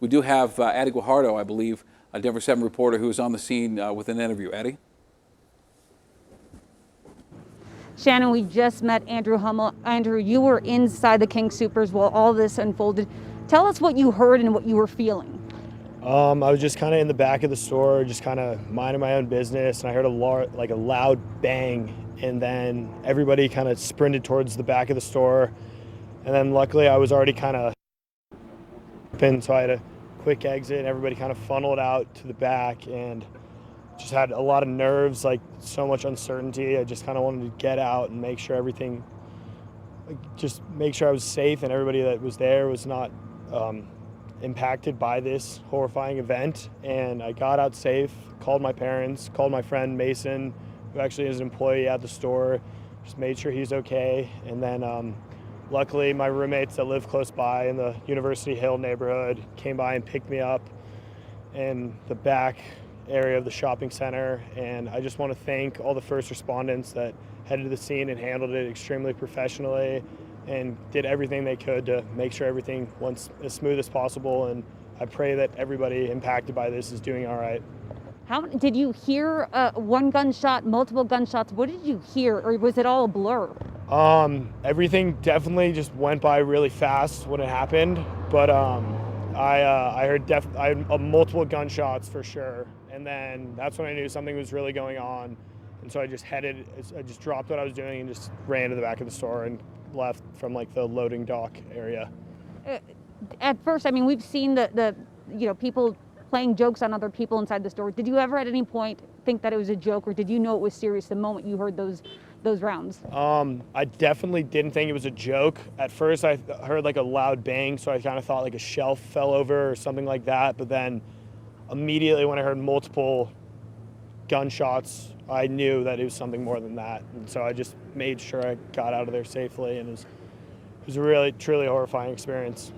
We do have Addie Guajardo, I believe, a Denver 7 reporter who is on the scene with an interview. Addie? Shannon, we just met Andrew Hummel. Andrew, you were inside the King Soopers while all this unfolded. Tell us what you heard and what you were feeling. I was just kind of in the back of the store, just kind of minding my own business, and I heard a loud bang, and then everybody kind of sprinted towards the back of the store, and then luckily I was already kind of pinned, so I had a quick exit, and everybody kind of funneled out to the back, and just had a lot of nerves, like so much uncertainty. I just kind of wanted to get out and make sure everything, just make sure I was safe and everybody that was there was not impacted by this horrifying event. And I got out safe, called my parents, called my friend Mason, who actually is an employee at the store, just made sure he's okay. And then luckily my roommates that live close by in the University Hill neighborhood came by and picked me up in the back area of the shopping center. And I just want to thank all the first respondents that headed to the scene and handled it extremely professionally and did everything they could to make sure everything went as smooth as possible. And I pray that everybody impacted by this is doing all right. How did you hear one gunshot, multiple gunshots? What did you hear, or was it all a blur? Everything definitely just went by really fast when it happened, but I heard multiple gunshots for sure, and then that's when I knew something was really going on, and so I just dropped what I was doing and just ran to the back of the store and left from like the loading dock area. At first, I mean, we've seen the people playing jokes on other people inside the store. Did you ever at any point think that it was a joke, or did you know it was serious the moment you heard those rounds? I definitely didn't think it was a joke. At first I heard like a loud bang, so I kind of thought like a shelf fell over or something like that, but then immediately when I heard multiple gunshots, I knew that it was something more than that. And so I just made sure I got out of there safely, and it was a really, truly horrifying experience.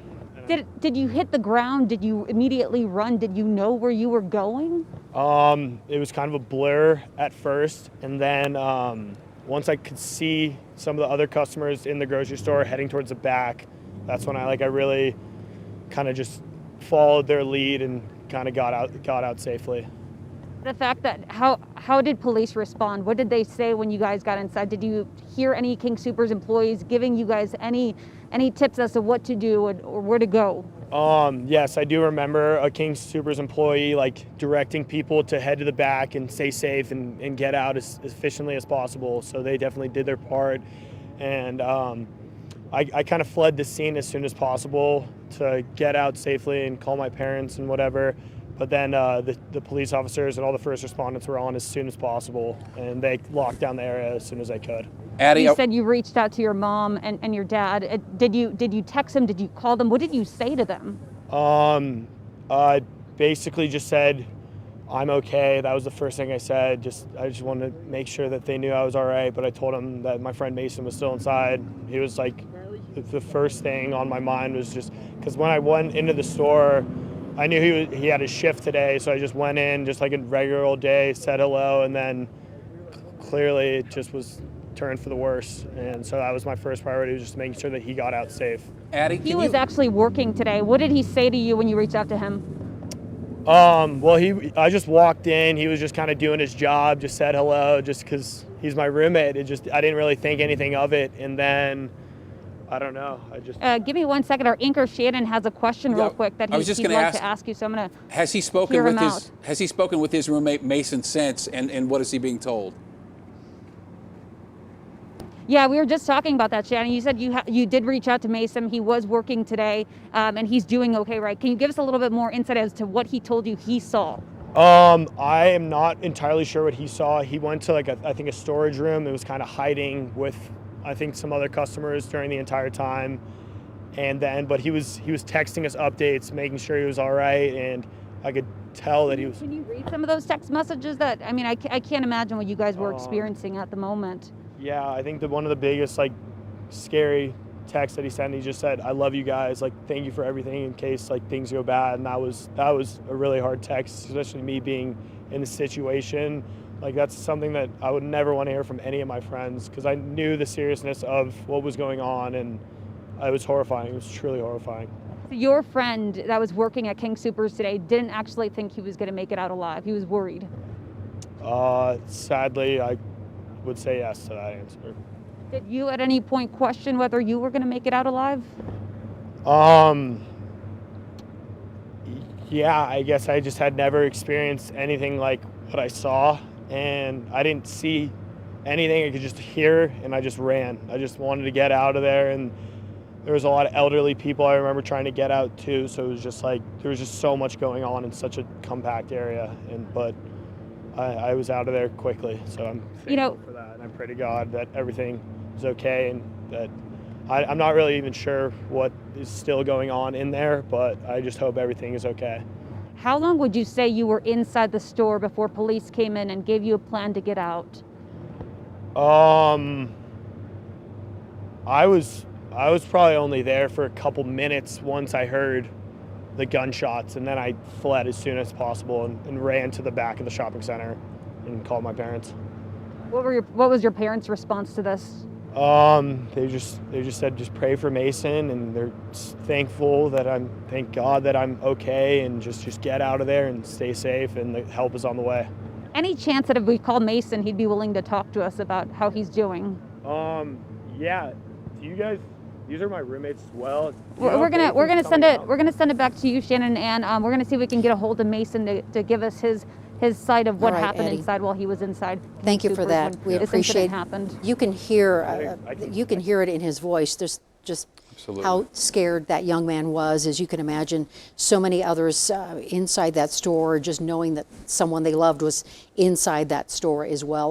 Did you hit the ground? Did you immediately run? Did you know where you were going? It was kind of a blur at first, and then once I could see some of the other customers in the grocery store heading towards the back, that's when I really kind of just followed their lead and kind of got out safely. The fact that how did police respond? What did they say when you guys got inside? Did you hear any King Soopers employees giving you guys any tips as to what to do or where to go? Yes, I do remember a King Soopers employee directing people to head to the back and stay safe and get out as efficiently as possible. So they definitely did their part, and I kind of fled the scene as soon as possible to get out safely and call my parents and whatever. But then the police officers and all the first respondents were on as soon as possible, and they locked down the area as soon as they could. Addie, you said you reached out to your mom and your dad. Did you text them? Did you call them? What did you say to them? I basically just said, I'm okay. That was the first thing I said. I just wanted to make sure that they knew I was all right, but I told them that my friend Mason was still inside. He was the first thing on my mind was just, because when I went into the store, I knew he had his shift today, so I just went in just like a regular old day, said hello, and then clearly it just was turned for the worse. And so that was my first priority, was just making sure that he got out safe. Addie, he was actually working today. What did he say to you when you reached out to him? Well, I just walked in. He was just kind of doing his job, just said hello, just because he's my roommate. I didn't really think anything of it. And then, I don't know. Give me 1 second. Our anchor Shannon has a question real quick that he'd like to ask you. So I'm going to Has he spoken with his roommate Mason since, and what is he being told? Yeah, we were just talking about that, Shannon. You said you did reach out to Mason. He was working today, and he's doing okay, right? Can you give us a little bit more insight as to what he told you he saw? I am not entirely sure what he saw. He went to I think a storage room. It was kind of hiding with, I think, some other customers during the entire time. And then, but he was texting us updates, making sure he was all right, and I could tell that he was. Can you read some of those text messages? I can't imagine what you guys were experiencing at the moment. Yeah, I think that one of the biggest scary texts that he sent, he just said, "I love you guys. Thank you for everything in case things go bad." And that was a really hard text, especially me being in the situation. That's something that I would never want to hear from any of my friends, because I knew the seriousness of what was going on, and it was horrifying. It was truly horrifying. So your friend that was working at King Soopers today didn't actually think he was going to make it out alive. He was worried. Sadly, I would say yes to that answer. Did you at any point question whether you were going to make it out alive? Yeah, I guess I just had never experienced anything like what I saw, and I didn't see anything. I could just hear, and I just ran. I just wanted to get out of there, and there was a lot of elderly people I remember trying to get out too, so it was just like there was just so much going on in such a compact area, but I was out of there quickly, so I'm thankful for that, and I pray to God that everything is okay, and that I'm not really even sure what is still going on in there, but I just hope everything is okay. How long would you say you were inside the store before police came in and gave you a plan to get out? I was probably only there for a couple minutes once I heard the gunshots, and then I fled as soon as possible and ran to the back of the shopping center and called my parents. What was your parents' response to this? They just said just pray for Mason, and they're thankful that thank God that I'm okay, and just get out of there and stay safe, and the help is on the way. Any chance that if we called Mason, he'd be willing to talk to us about how he's doing? Yeah. Do you guys? These are my roommates as well. We're gonna send it back to you, Shannon, and we're gonna see if we can get a hold of Mason to give us his side of what All right, happened Eddie. inside while he was inside. Thank you for Soopers that. when We this appreciate. incident happened. You can hear it in his voice. There's just Absolutely. how scared that young man was, as you can imagine. So many others inside that store, just knowing that someone they loved was inside that store as well.